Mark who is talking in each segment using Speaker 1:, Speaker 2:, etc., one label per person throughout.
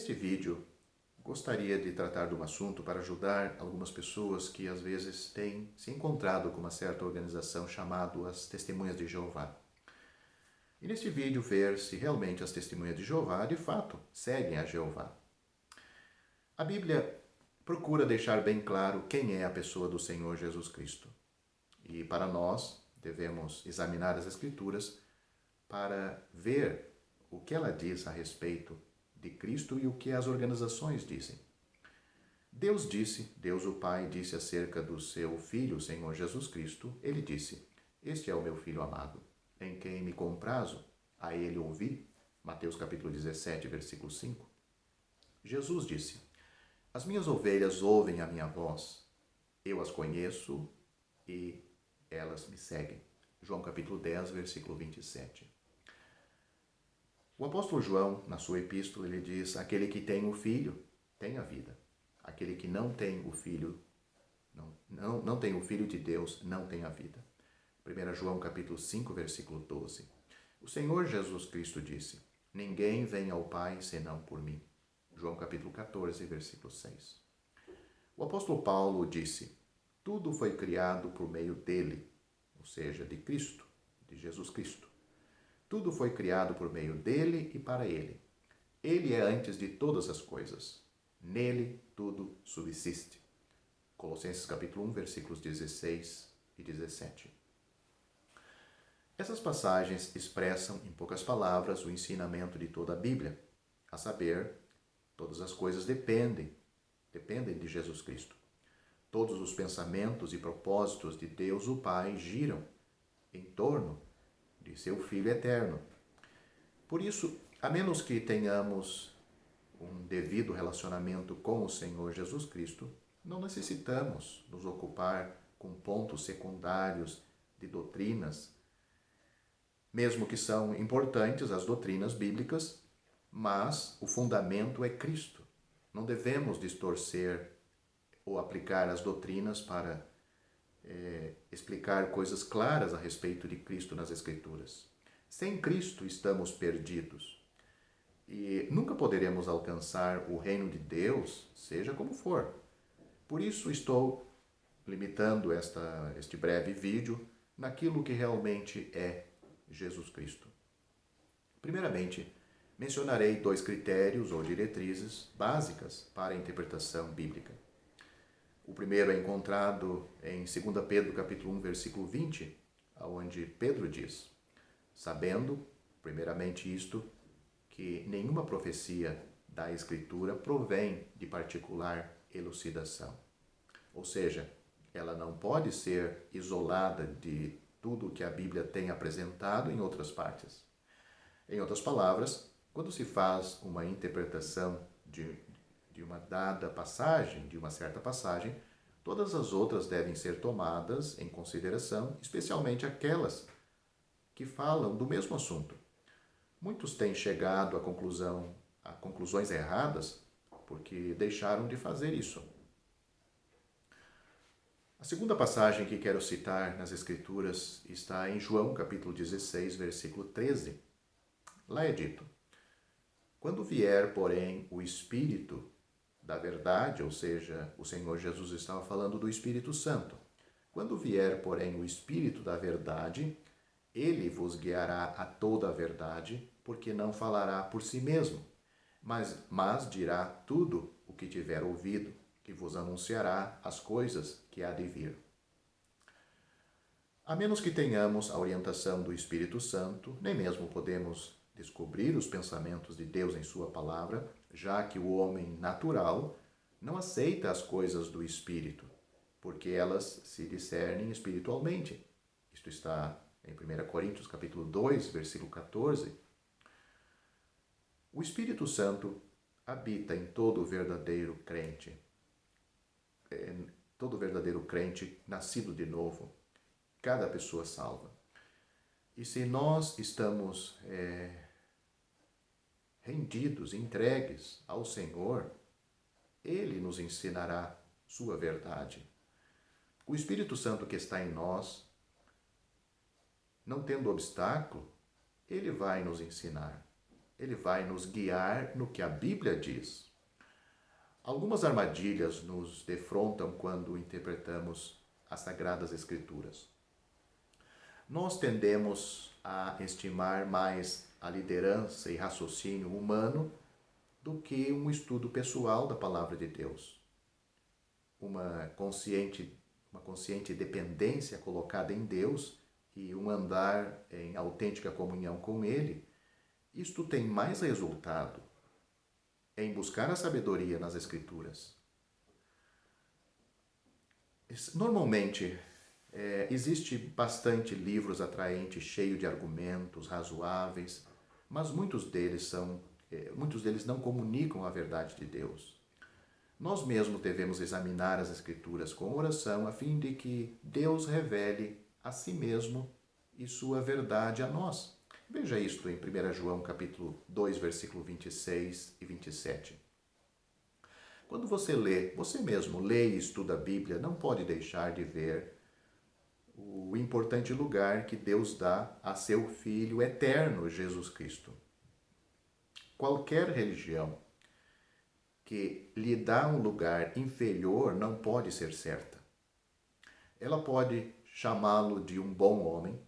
Speaker 1: Neste vídeo, gostaria de tratar de um assunto para ajudar algumas pessoas que às vezes têm se encontrado com uma certa organização chamada as Testemunhas de Jeová. E neste vídeo ver se realmente as Testemunhas de Jeová de fato seguem a Jeová. A Bíblia procura deixar bem claro quem é a pessoa do Senhor Jesus Cristo. E para nós devemos examinar as Escrituras para ver o que ela diz a respeito de Cristo e o que as organizações dizem. Deus o Pai disse acerca do seu Filho, o Senhor Jesus Cristo, ele disse: "Este é o meu Filho amado, em quem me comprazo, a ele ouvi." Mateus capítulo 17, versículo 5. Jesus disse: "As minhas ovelhas ouvem a minha voz, eu as conheço e elas me seguem." João capítulo 10, versículo 27. O apóstolo João, na sua epístola, ele diz: "Aquele que tem o Filho tem a vida. Aquele que não tem o Filho, não tem o Filho de Deus, não tem a vida." 1 João capítulo 5, versículo 12. O Senhor Jesus Cristo disse: "Ninguém vem ao Pai senão por mim." João capítulo 14, versículo 6. O apóstolo Paulo disse: "Tudo foi criado por meio dele," ou seja, de Cristo, de Jesus Cristo. Tudo foi criado por meio dele e para ele. Ele é antes de todas as coisas. Nele tudo subsiste. Colossenses capítulo 1, versículos 16 e 17. Essas passagens expressam, em poucas palavras, o ensinamento de toda a Bíblia, a saber, todas as coisas dependem de Jesus Cristo. Todos os pensamentos e propósitos de Deus o Pai giram em torno de seu Filho eterno. Por isso, a menos que tenhamos um devido relacionamento com o Senhor Jesus Cristo, não necessitamos nos ocupar com pontos secundários de doutrinas, mesmo que são importantes as doutrinas bíblicas, mas o fundamento é Cristo. Não devemos distorcer ou aplicar as doutrinas para explicar coisas claras a respeito de Cristo nas Escrituras. Sem Cristo estamos perdidos e nunca poderemos alcançar o reino de Deus, seja como for. Por isso estou limitando este breve vídeo naquilo que realmente é Jesus Cristo. Primeiramente, mencionarei 2 critérios ou diretrizes básicas para a interpretação bíblica. O primeiro é encontrado em 2 Pedro capítulo 1, versículo 20, onde Pedro diz: "Sabendo, primeiramente isto, que nenhuma profecia da Escritura provém de particular elucidação." Ou seja, ela não pode ser isolada de tudo o que a Bíblia tem apresentado em outras partes. Em outras palavras, quando se faz uma interpretação de uma dada passagem, de uma certa passagem, todas as outras devem ser tomadas em consideração, especialmente aquelas que falam do mesmo assunto. Muitos têm chegado a conclusões erradas porque deixaram de fazer isso. A segunda passagem que quero citar nas Escrituras está em João capítulo 16, versículo 13. Lá é dito: "Quando vier, porém, o Espírito da verdade," ou seja, o Senhor Jesus estava falando do Espírito Santo. "Quando vier, porém, o Espírito da verdade, ele vos guiará a toda a verdade, porque não falará por si mesmo, mas dirá tudo o que tiver ouvido, que vos anunciará as coisas que há de vir." A menos que tenhamos a orientação do Espírito Santo, nem mesmo podemos descobrir os pensamentos de Deus em sua palavra, já que o homem natural não aceita as coisas do Espírito, porque elas se discernem espiritualmente. Isto está em 1 Coríntios capítulo 2, versículo 14. O Espírito Santo habita em todo verdadeiro crente. Todo verdadeiro crente nascido de novo. Cada pessoa salva. E se nós estamos rendidos, entregues ao Senhor, Ele nos ensinará sua verdade. O Espírito Santo que está em nós, não tendo obstáculo, Ele vai nos ensinar. ele vai nos guiar no que a Bíblia diz. Algumas armadilhas nos defrontam quando interpretamos as Sagradas Escrituras. Nós tendemos a estimar mais a liderança e raciocínio humano do que um estudo pessoal da Palavra de Deus. Uma consciente dependência colocada em Deus e um andar em autêntica comunhão com Ele, isto tem mais resultado em buscar a sabedoria nas Escrituras. Normalmente, existe bastante livros atraentes, cheios de argumentos razoáveis, mas muitos deles não comunicam a verdade de Deus. Nós mesmos devemos examinar as Escrituras com oração, a fim de que Deus revele a si mesmo e sua verdade a nós. Veja isto em 1 João capítulo 2, versículo 26 e 27. Quando você mesmo lê e estuda a Bíblia, não pode deixar de ver o importante lugar que Deus dá a seu Filho eterno, Jesus Cristo. Qualquer religião que lhe dá um lugar inferior não pode ser certa. Ela pode chamá-lo de um bom homem,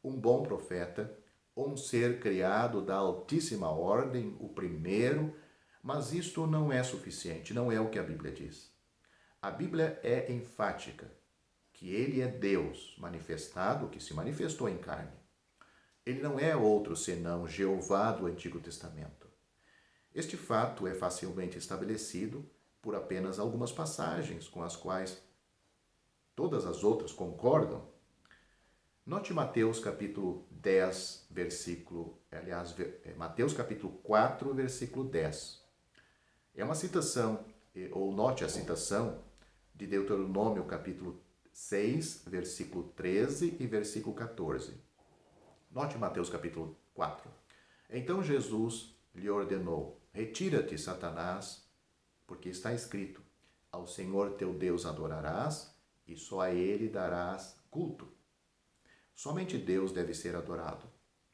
Speaker 1: um bom profeta, um ser criado da altíssima ordem, o primeiro, mas isto não é suficiente, não é o que a Bíblia diz. A Bíblia é enfática, que ele é Deus manifestado, que se manifestou em carne. Ele não é outro senão Jeová do Antigo Testamento. Este fato é facilmente estabelecido por apenas algumas passagens com as quais todas as outras concordam. Note Mateus capítulo 10, Mateus capítulo 4, versículo 10. É uma citação, ou note a citação de Deuteronômio capítulo 6, versículo 13 e versículo 14. Note Mateus capítulo 4. Então Jesus lhe ordenou: retira-te, Satanás, porque está escrito: ao Senhor teu Deus adorarás e só a ele darás culto. Somente Deus deve ser adorado.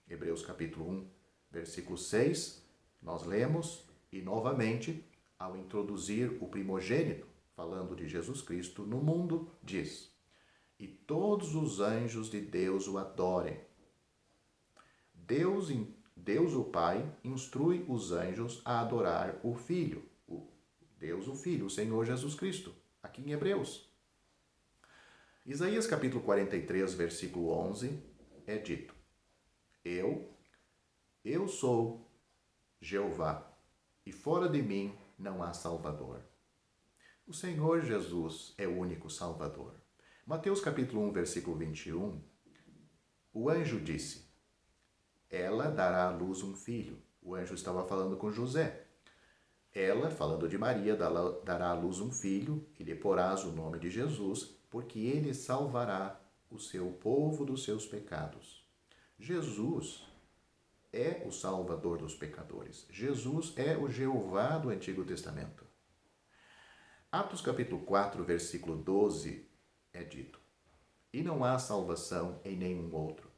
Speaker 1: Hebreus capítulo 1, versículo 6, nós lemos, e novamente, ao introduzir o primogênito, falando de Jesus Cristo no mundo, diz: e todos os anjos de Deus o adorem. Deus o Pai instrui os anjos a adorar o Filho, Deus o Filho, o Senhor Jesus Cristo, aqui em Hebreus. Isaías capítulo 43, versículo 11, é dito: Eu sou Jeová, e fora de mim não há Salvador. O Senhor Jesus é o único Salvador. Mateus capítulo 1, versículo 21, o anjo disse: ela dará à luz um filho. O anjo estava falando com José. Ela, falando de Maria, dará à luz um filho, e lhe porás o nome de Jesus, porque ele salvará o seu povo dos seus pecados. Jesus é o Salvador dos pecadores. Jesus é o Jeová do Antigo Testamento. Atos capítulo 4, versículo 12, é dito: e não há salvação em nenhum outro,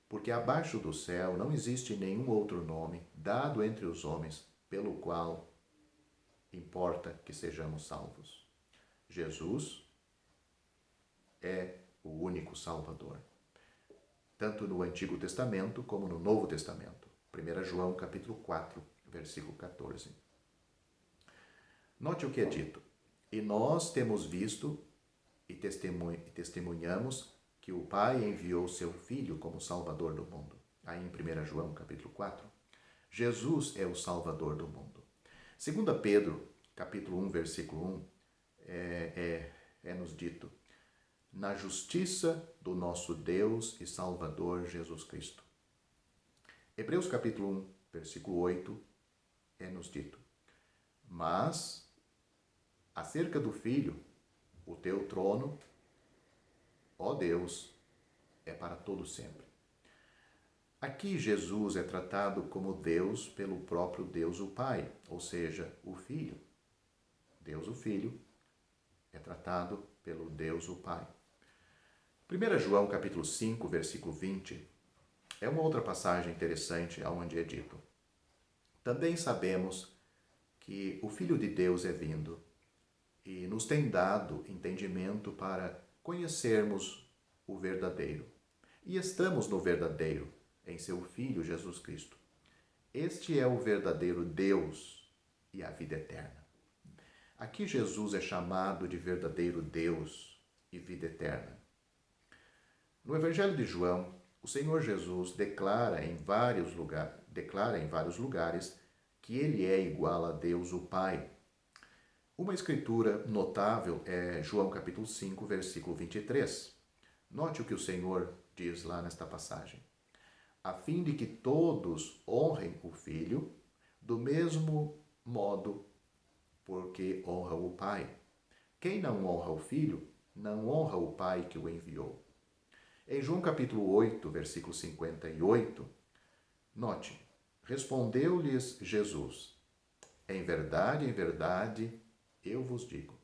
Speaker 1: porque abaixo do céu não existe nenhum outro nome dado entre os homens pelo qual importa que sejamos salvos. Jesus é o único Salvador, tanto no Antigo Testamento como no Novo Testamento. 1 João capítulo 4, versículo 14. Note o que é dito: e nós temos visto e testemunhamos que o Pai enviou seu Filho como Salvador do mundo. Aí em 1 João capítulo 4, Jesus é o Salvador do mundo. 2 Pedro capítulo 1, versículo 1, nos dito: na justiça do nosso Deus e Salvador Jesus Cristo. Hebreus capítulo 1, versículo 8, nos dito: mas acerca do Filho, o teu trono, ó Deus, é para todo sempre. Aqui Jesus é tratado como Deus pelo próprio Deus o Pai, ou seja, o Filho. Deus o Filho é tratado pelo Deus o Pai. 1 João capítulo 5, versículo 20, é uma outra passagem interessante onde é dito: também sabemos que o Filho de Deus é vindo e nos tem dado entendimento para conhecermos o verdadeiro. E estamos no verdadeiro, em seu Filho Jesus Cristo. Este é o verdadeiro Deus e a vida eterna. Aqui Jesus é chamado de verdadeiro Deus e vida eterna. No Evangelho de João, o Senhor Jesus declara em vários lugares que ele é igual a Deus o Pai. Uma escritura notável é João capítulo 5, versículo 23. Note o que o Senhor diz lá nesta passagem. A fim de que todos honrem o Filho, do mesmo modo porque honram o Pai. Quem não honra o Filho, não honra o Pai que o enviou. Em João capítulo 8, versículo 58, note, respondeu-lhes Jesus, em verdade, eu vos digo,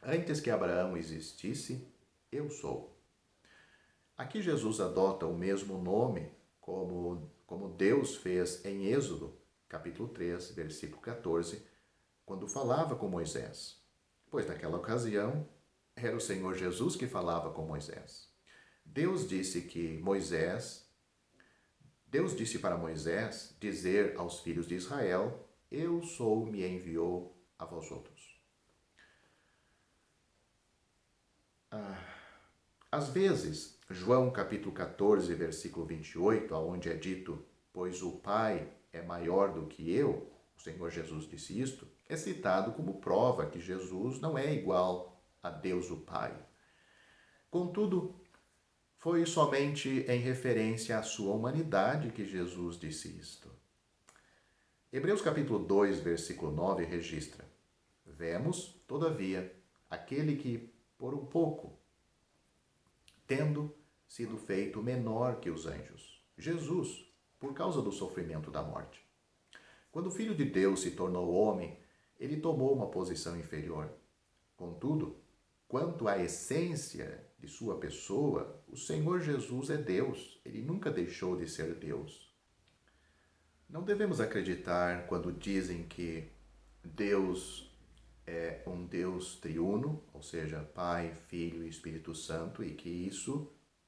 Speaker 1: antes que Abraão existisse, eu sou. Aqui Jesus adota o mesmo nome como Deus fez em Êxodo, capítulo 3, versículo 14, quando falava com Moisés. Pois naquela ocasião, era o Senhor Jesus que falava com Moisés. Deus disse para Moisés dizer aos filhos de Israel, eu sou, me enviou a vós outros. Às vezes, João capítulo 14, versículo 28, onde é dito, pois o Pai é maior do que eu, o Senhor Jesus disse isto, é citado como prova que Jesus não é igual a Deus o Pai. Contudo, foi somente em referência à sua humanidade que Jesus disse isto. Hebreus capítulo 2, versículo 9 registra: vemos, todavia, aquele que, por um pouco, tendo sido feito menor que os anjos, Jesus, por causa do sofrimento da morte. Quando o Filho de Deus se tornou homem, ele tomou uma posição inferior. Contudo, quanto à essência de sua pessoa, o Senhor Jesus é Deus. Ele nunca deixou de ser Deus. Não devemos acreditar quando dizem que Deus é um Deus triuno, ou seja, Pai, Filho e Espírito Santo, e que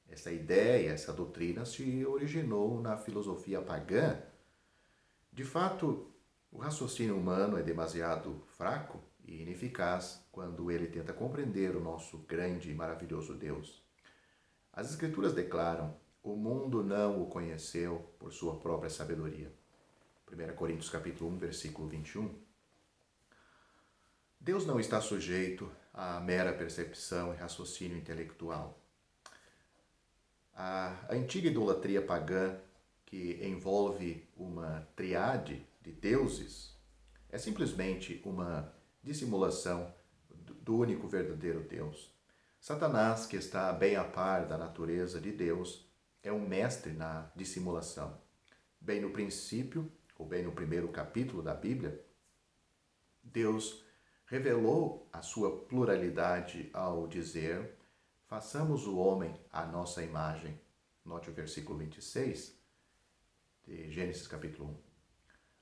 Speaker 1: essa ideia, essa doutrina se originou na filosofia pagã. De fato, o raciocínio humano é demasiado fraco e ineficaz quando ele tenta compreender o nosso grande e maravilhoso Deus. As Escrituras declaram: o mundo não o conheceu por sua própria sabedoria. 1 Coríntios capítulo 1, versículo 21. Deus não está sujeito à mera percepção e raciocínio intelectual. A antiga idolatria pagã, que envolve uma triade de deuses, é simplesmente uma dissimulação do único verdadeiro Deus. Satanás, que está bem a par da natureza de Deus, é um mestre na dissimulação. Bem no princípio, ou bem no primeiro capítulo da Bíblia, Deus revelou a sua pluralidade ao dizer: façamos o homem à nossa imagem. Note o versículo 26 de Gênesis capítulo 1.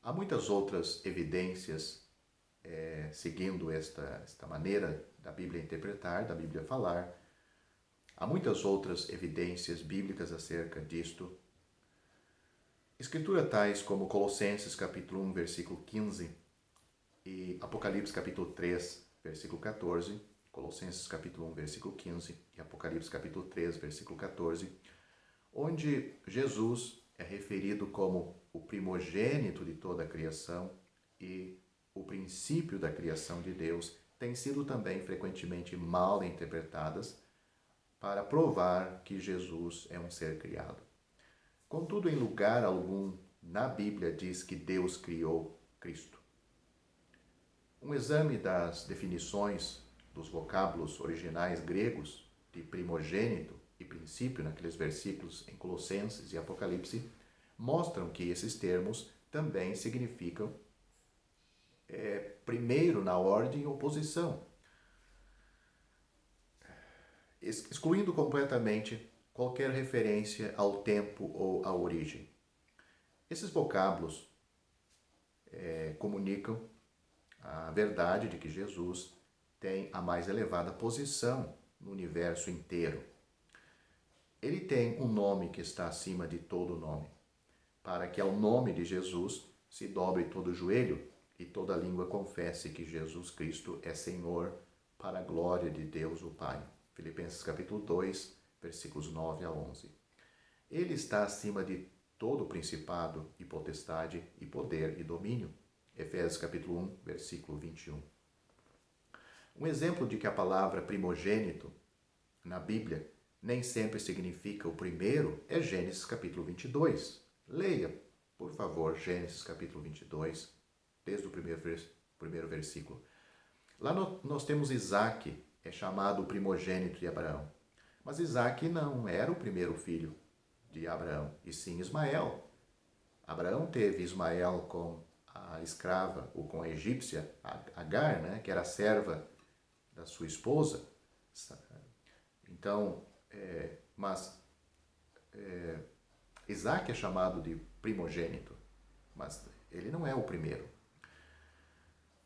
Speaker 1: Há muitas outras evidências seguindo esta maneira da Bíblia interpretar, da Bíblia falar. Há muitas outras evidências bíblicas acerca disto. Escrituras tais como Colossenses capítulo 1, versículo 15 e Apocalipse capítulo 3, versículo 14, Colossenses capítulo 1, versículo 15 e Apocalipse capítulo 3, versículo 14, onde Jesus é referido como o primogênito de toda a criação e o princípio da criação de Deus, têm sido também frequentemente mal interpretadas para provar que Jesus é um ser criado. Contudo, em lugar algum na Bíblia diz que Deus criou Cristo. Um exame das definições dos vocábulos originais gregos de primogênito e princípio naqueles versículos em Colossenses e Apocalipse mostram que esses termos também significam primeiro na ordem ou posição, excluindo completamente qualquer referência ao tempo ou à origem. Esses vocábulos comunicam a verdade de que Jesus tem a mais elevada posição no universo inteiro. Ele tem um nome que está acima de todo nome, para que ao nome de Jesus se dobre todo joelho e toda língua confesse que Jesus Cristo é Senhor, para a glória de Deus o Pai. Filipenses capítulo 2, versículos 9 a 11. Ele está acima de todo principado e potestade e poder e domínio. Efésios capítulo 1, versículo 21. Um exemplo de que a palavra primogênito na Bíblia nem sempre significa o primeiro é Gênesis capítulo 22. Leia, por favor, Gênesis capítulo 22, desde o primeiro versículo. Lá nós temos Isaac, é chamado o primogênito de Abraão. Mas Isaac não era o primeiro filho de Abraão, e sim Ismael. Abraão teve Ismael com a escrava, ou com a egípcia, Agar, né, que era a serva da sua esposa. Então, Isaac é chamado de primogênito, mas ele não é o primeiro.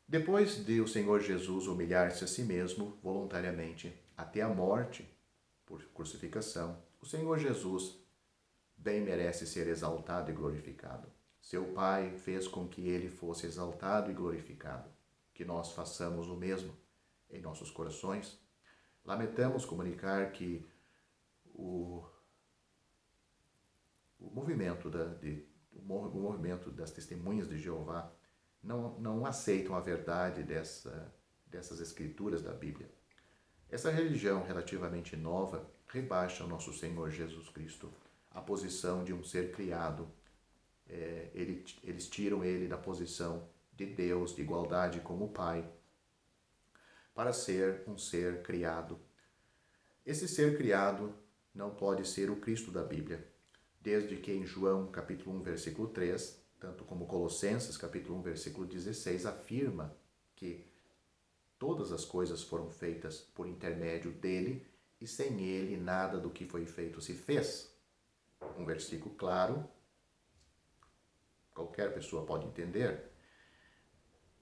Speaker 1: Depois de o Senhor Jesus humilhar-se a si mesmo voluntariamente até a morte por crucificação, o Senhor Jesus bem merece ser exaltado e glorificado. Seu Pai fez com que ele fosse exaltado e glorificado. Que nós façamos o mesmo em nossos corações. Lamentamos comunicar que o movimento das testemunhas de Jeová não aceitam a verdade dessas escrituras da Bíblia. Essa religião relativamente nova rebaixa o nosso Senhor Jesus Cristo à posição de um ser criado. Eles tiram ele da posição de Deus, de igualdade com o Pai, para ser um ser criado. Esse ser criado não pode ser o Cristo da Bíblia, desde que em João capítulo 1, versículo 3, tanto como Colossenses capítulo 1, versículo 16, afirma que todas as coisas foram feitas por intermédio dele e sem ele nada do que foi feito se fez. Um versículo claro, qualquer pessoa pode entender.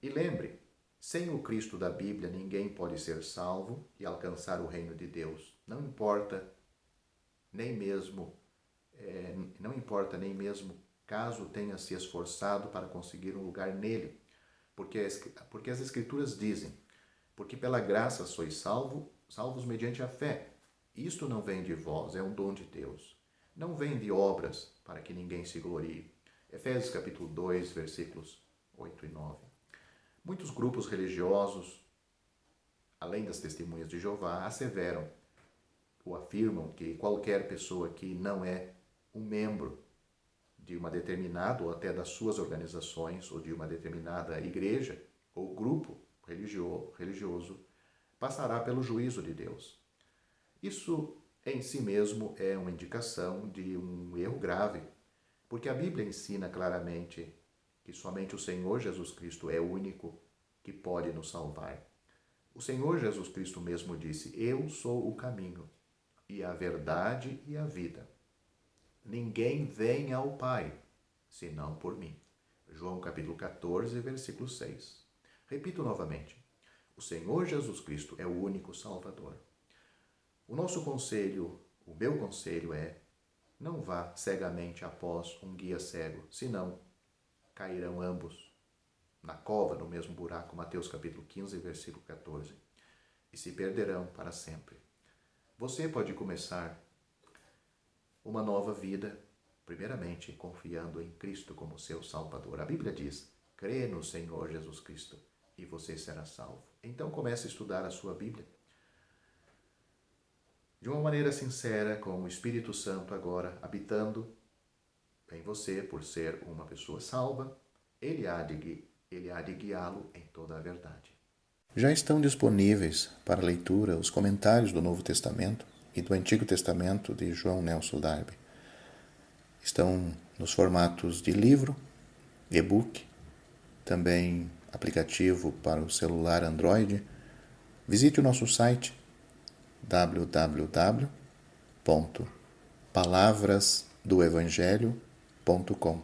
Speaker 1: E lembre, sem o Cristo da Bíblia ninguém pode ser salvo e alcançar o reino de Deus. Não importa nem mesmo caso tenha se esforçado para conseguir um lugar nele, porque as Escrituras dizem: porque pela graça sois salvos mediante a fé. Isto não vem de vós, é um dom de Deus. Não vem de obras, para que ninguém se glorie. Efésios capítulo 2, versículos 8 e 9. Muitos grupos religiosos, além das testemunhas de Jeová, asseveram ou afirmam que qualquer pessoa que não é um membro de uma determinada ou até das suas organizações ou de uma determinada igreja ou grupo religioso passará pelo juízo de Deus. Isso em si mesmo é uma indicação de um erro grave, porque a Bíblia ensina claramente que somente o Senhor Jesus Cristo é o único que pode nos salvar. O Senhor Jesus Cristo mesmo disse: eu sou o caminho e a verdade e a vida. Ninguém vem ao Pai, senão por mim. João capítulo 14, versículo 6. Repito novamente. O Senhor Jesus Cristo é o único Salvador. O meu conselho é: não vá cegamente após um guia cego, senão cairão ambos na cova, no mesmo buraco. Mateus capítulo 15, versículo 14. E se perderão para sempre. Você pode começar uma nova vida, primeiramente confiando em Cristo como seu Salvador. A Bíblia diz: crê no Senhor Jesus Cristo e você será salvo. Então comece a estudar a sua Bíblia de uma maneira sincera, com o Espírito Santo agora habitando em você, por ser uma pessoa salva. Ele há de guiá-lo em toda a verdade. Já estão disponíveis para leitura os comentários do Novo Testamento e do Antigo Testamento de João Nelson Darby. Estão nos formatos de livro, e-book, também aplicativo para o celular Android. Visite o nosso site www.palavrasdoevangelho.com.